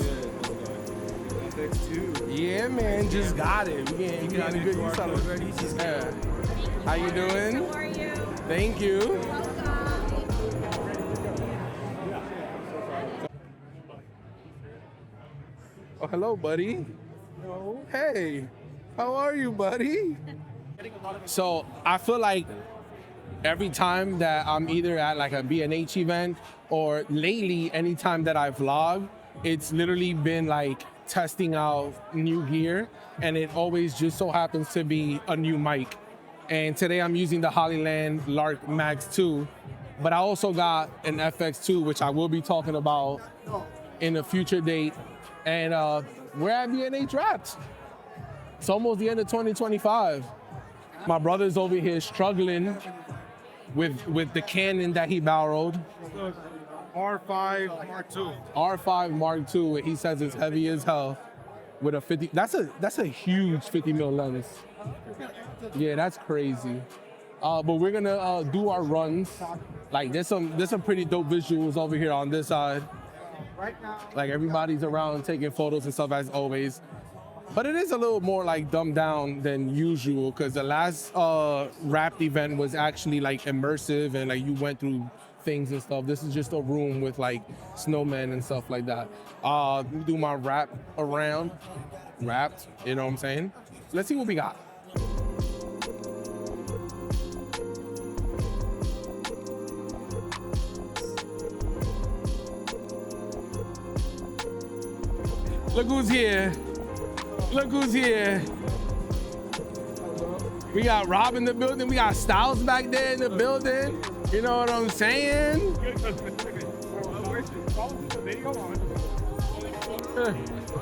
yourself? FX2. Yeah, man, just got it. We getting good use out of it. Yeah. How you doing? How are you? Thank you. Oh, hello, buddy. No. Hey, how are you, buddy? So I feel like every time that I'm either at like a B&H event or lately, anytime that I vlog, it's literally been like testing out new gear, and it always just so happens to be a new mic. And today I'm using the Hollyland Lark Max 2, but I also got an FX2, which I will be talking about in a future date. And we're at B&H Wrapped. It's almost the end of 2025. My brother's over here struggling with the Canon that he borrowed. R5 Mark II. R5 Mark II. He says it's heavy as hell with a 50. That's a huge 50 mil lens. Yeah, that's crazy. But we're gonna do our runs. Like there's some pretty dope visuals over here on this side. Like everybody's around taking photos and stuff as always. But it is a little more like dumbed down than usual because the last Wrapped event was actually like immersive and like you went through things and stuff. This is just a room with like snowmen and stuff like that. Do my wrap around, wrapped, you know what I'm saying? Let's see what we got. Look who's here. Look who's here. We got Rob in the building. We got Styles back there in the building. You know what I'm saying?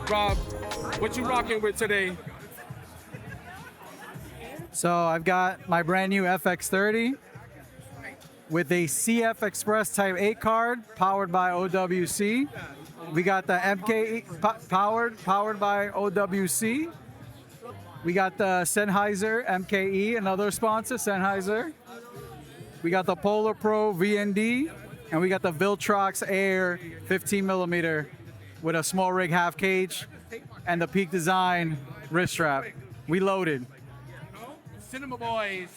Rob, what you rocking with today? So I've got my brand new FX30 with a CF Express Type 8 card powered by OWC. We got the MKE powered by OWC. We got the Sennheiser MKE, another sponsor, Sennheiser. We got the Polar Pro VND, and we got the Viltrox Air 15 millimeter with a small rig half cage and the Peak Design wrist strap. We loaded. Cinema Boys.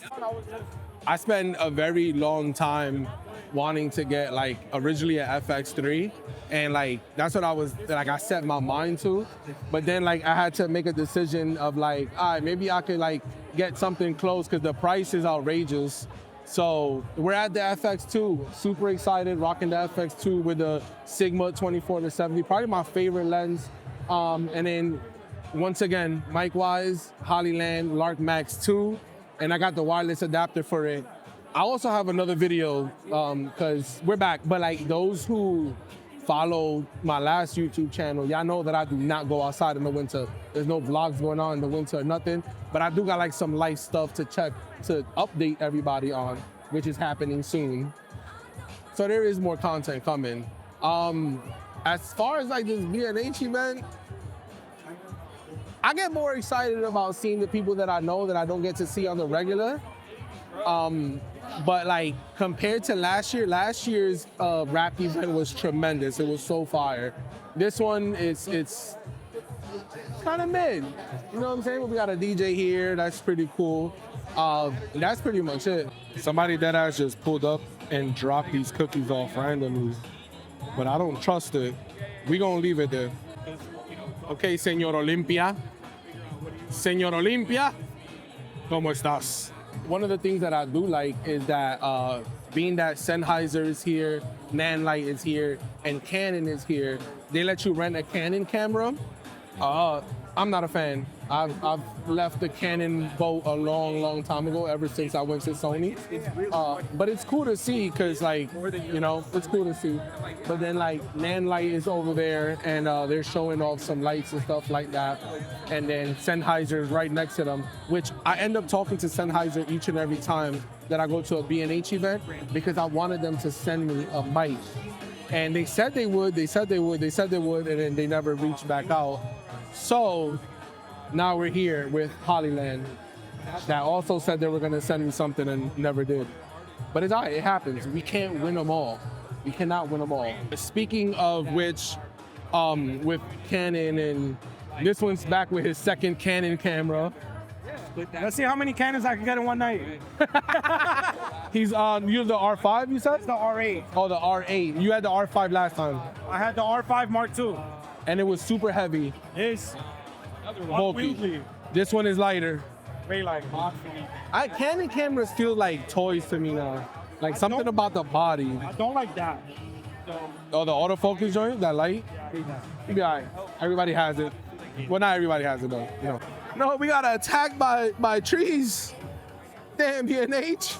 I spent a very long time wanting to get like originally an FX3, and like that's what I set my mind to, but then like I had to make a decision of like, all right, maybe I could like get something close because the price is outrageous. So we're at the FX2, super excited, rocking the FX2 with the Sigma 24-70, probably my favorite lens. And then once again, mic wise, Hollyland Lark Max 2, and I got the wireless adapter for it. I also have another video because we're back, but like those who follow my last YouTube channel, y'all know that I do not go outside in the winter. There's no vlogs going on in the winter or nothing, but I do got like some light stuff to check, to update everybody on, which is happening soon. So there is more content coming. As far as like this B&H event, I get more excited about seeing the people that I know that I don't get to see on the regular. But like compared to last year's Wrapped event was tremendous. It was so fire. This one it's kind of mid. You know what I'm saying? We got a DJ here. That's pretty cool. That's pretty much it. Somebody that has just pulled up and dropped these cookies off randomly, but I don't trust it. We gonna leave it there. Okay, Señor Olympia. Señor Olympia, ¿cómo estás? One of the things that I do like is that being that Sennheiser is here, Nanlite is here, and Canon is here, they let you rent a Canon camera. I'm not a fan. I've left the Canon boat a long time ago, ever since I went to Sony. But it's cool to see because like, you know, it's cool to see. But then like Nanlite is over there and they're showing off some lights and stuff like that. And then Sennheiser is right next to them, which I end up talking to Sennheiser each and every time that I go to a B&H event because I wanted them to send me a mic. And they said they would, and then they never reached back out. So now we're here with Hollyland that also said they were gonna send me something and never did. But it's all right, it happens. We can't win them all. We cannot win them all. Speaking of which, with Canon, and this one's back with his second Canon camera. Let's see how many cannons I can get in one night. He's you have the R5, you said? It's the R8. Oh, the R8. You had the R5 last time, I had the R5 Mark II. and it was super heavy, It's bulky. unwieldy. This one is lighter. Way like Canon cameras feel like toys to me now. Like something don't- about the body. I don't like that. Oh, the autofocus joint, that light. You be all right. Everybody has it. Well, not everybody has it though. You know. No, we got attacked by trees. Damn, B&H.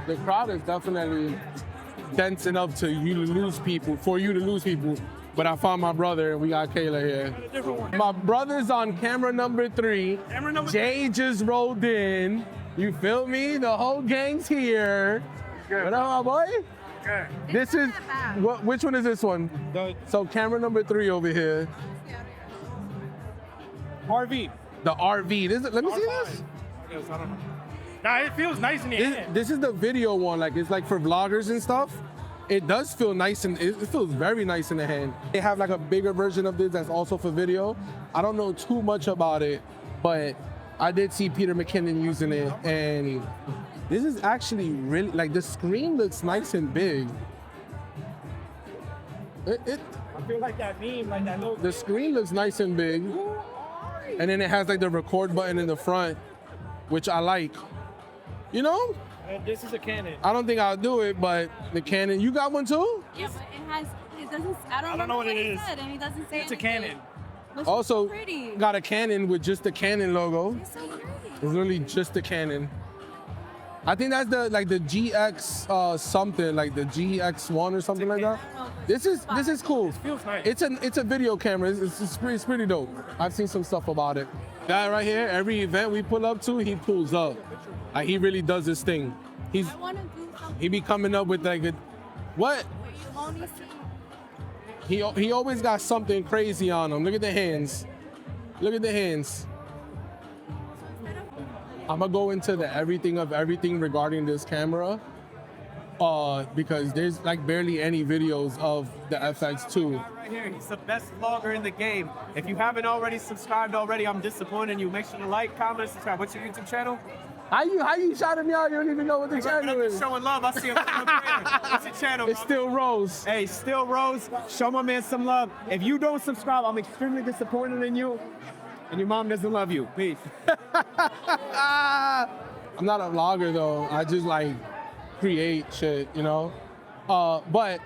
The crowd is definitely dense enough for you to lose people. But I found my brother and we got Kayla here. My brother's on camera number 3. Camera number Jay just rolled in. You feel me? The whole gang's here. What up, my boy? Okay. This is, which one is this one? So camera number 3 over here. RV. The RV. Let me see this. Yes, I don't know. Nah, it feels nice in the hand. This is the video one. Like it's like for vloggers and stuff. It does feel nice and it feels very nice in the hand. They have like a bigger version of this that's also for video. I don't know too much about it, but I did see Peter McKinnon using it, and this is actually really like the screen looks nice and big. I feel like that meme, like that little. The screen looks nice and big, and then it has like the record button in the front, which I like. You know, This is a Canon. I don't think I'll do it, but the Canon, you got one too? Yeah, but it doesn't, I don't know what it is. Said, and it doesn't say It's a anything. Canon. But she's Also, so pretty. got a Canon with just the Canon logo. She's so pretty. It's literally just the Canon. I think that's the GX something, like the GX1 or something like that. This is cool. Feels nice. It's a video camera. It's pretty dope. I've seen some stuff about it. Guy right here, every event we pull up to, he pulls up. Like he really does this thing. I want to do something He be coming up with like a what? where you only see. He always got something crazy on him. Look at the hands. Look at the hands. I'm gonna go into the everything of everything regarding this camera, because there's like barely any videos of the FX2. Right here, he's the best vlogger in the game. If you haven't already subscribed already, I'm disappointed in you. Make sure to like, comment, subscribe. What's your YouTube channel? How you shouting me out? You don't even know what the channel I'm is. showing love. I see him. What's your channel? It's still Rose. Hey, Still Rose. Show my man some love. If you don't subscribe, I'm extremely disappointed in you. And your mom doesn't love you. Peace. I'm not a vlogger though. I just like create shit, you know. But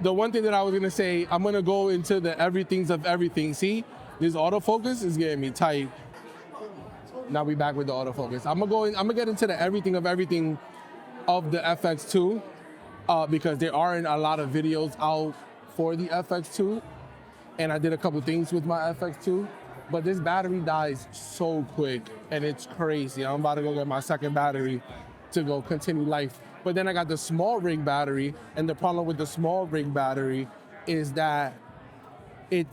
the one thing that I was gonna say, I'm gonna go into the everythings of everything. See, this autofocus is getting me tight. Now we back with the autofocus. I'm gonna get into the everything of everything of the FX2 because there aren't a lot of videos out for the FX2, and I did a couple things with my FX2. But this battery dies so quick, and it's crazy. I'm about to go get my second battery to go continue life. But then I got the small rig battery, and the problem with the small rig battery is that it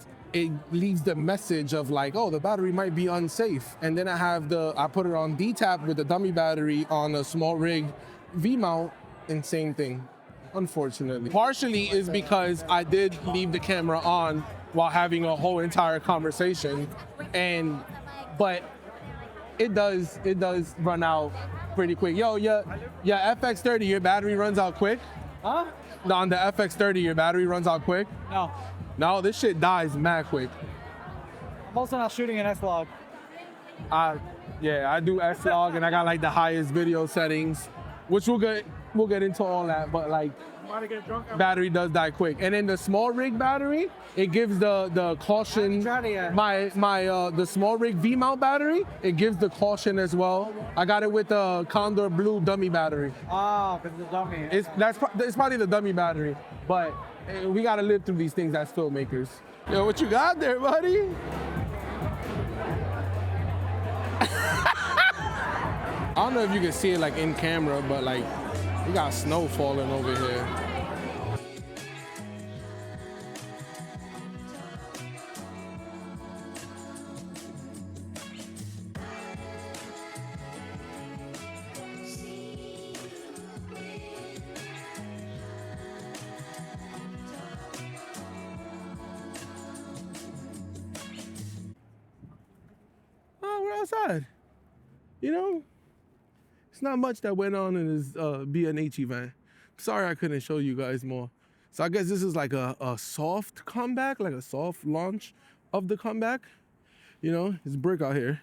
leaves the message of like, oh, the battery might be unsafe. And then I put it on D-tap with the dummy battery on a small rig V-mount, and same thing, unfortunately. Partially is because I did leave the camera on while having a whole entire conversation, but it does run out pretty quick. Yo, yeah, FX30, your battery runs out quick? Huh? On the FX30, your battery runs out quick? No. No, this shit dies mad quick. I'm also not shooting an S-Log. Yeah, I do S-Log and I got like the highest video settings, which we'll get into all that, but like battery does die quick. And then the small rig battery, it gives the caution. The small rig V-mount battery, it gives the caution as well. I got it with the Condor Blue dummy battery. Oh, because the dummy. It's probably the dummy battery, but we gotta live through these things as filmmakers. Yo, what you got there, buddy? I don't know if you can see it like in camera, but like we got snow falling over here. outside. You know, it's not much that went on in this B&H event. Sorry I couldn't show you guys more. So I guess this is like a soft comeback, like a soft launch of the comeback. You know, it's brick out here,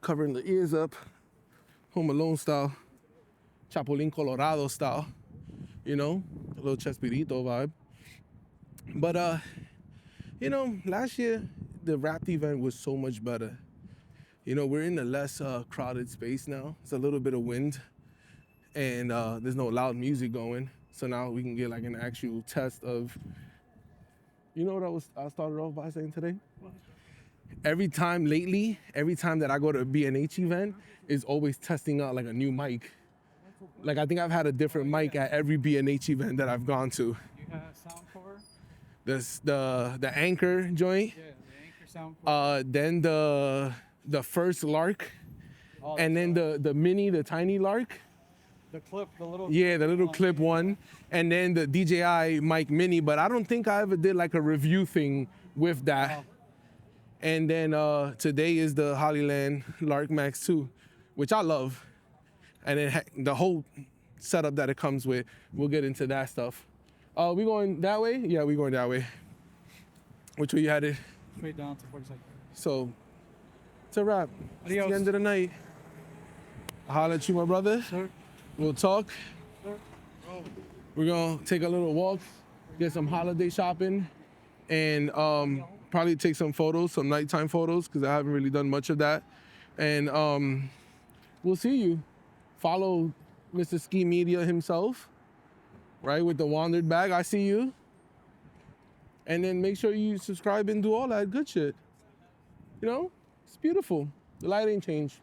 covering the ears up, Home Alone style, Chapulín Colorado style, you know, a little Chespirito vibe. But, you know, last year, the Wrapped event was so much better. You know, we're in a less crowded space now. It's a little bit of wind, and there's no loud music going. So now we can get like an actual test of, you know what I started off by saying today? Every time lately, every time that I go to a B&H event, is always testing out like a new mic. Like I think I've had a different mic at every B&H event that I've gone to. You have sound for? The Anchor joint. Yeah, the Anchor sound for. Then the first Lark, and then the mini, the tiny Lark. The clip, the little. Yeah, the little clip one, and then the DJI mic mini. But I don't think I ever did like a review thing with that. And then today is the Hollyland Lark Max 2, which I love. And then the whole setup that it comes with, we'll get into that stuff. We going that way? Yeah, we going that way. Which way you headed? Straight down to 42nd. So, it's a wrap. It's Adios. the end of the night. I'll holler at you, my brother. Sir. We'll talk. Sir. We're gonna take a little walk, get some holiday shopping, and probably take some photos, some nighttime photos, because I haven't really done much of that. And we'll see you. Follow Mr. Ski Media himself, right, with the Wandered bag. I see you. And then make sure you subscribe and do all that good shit. You know, it's beautiful. The light ain't changed.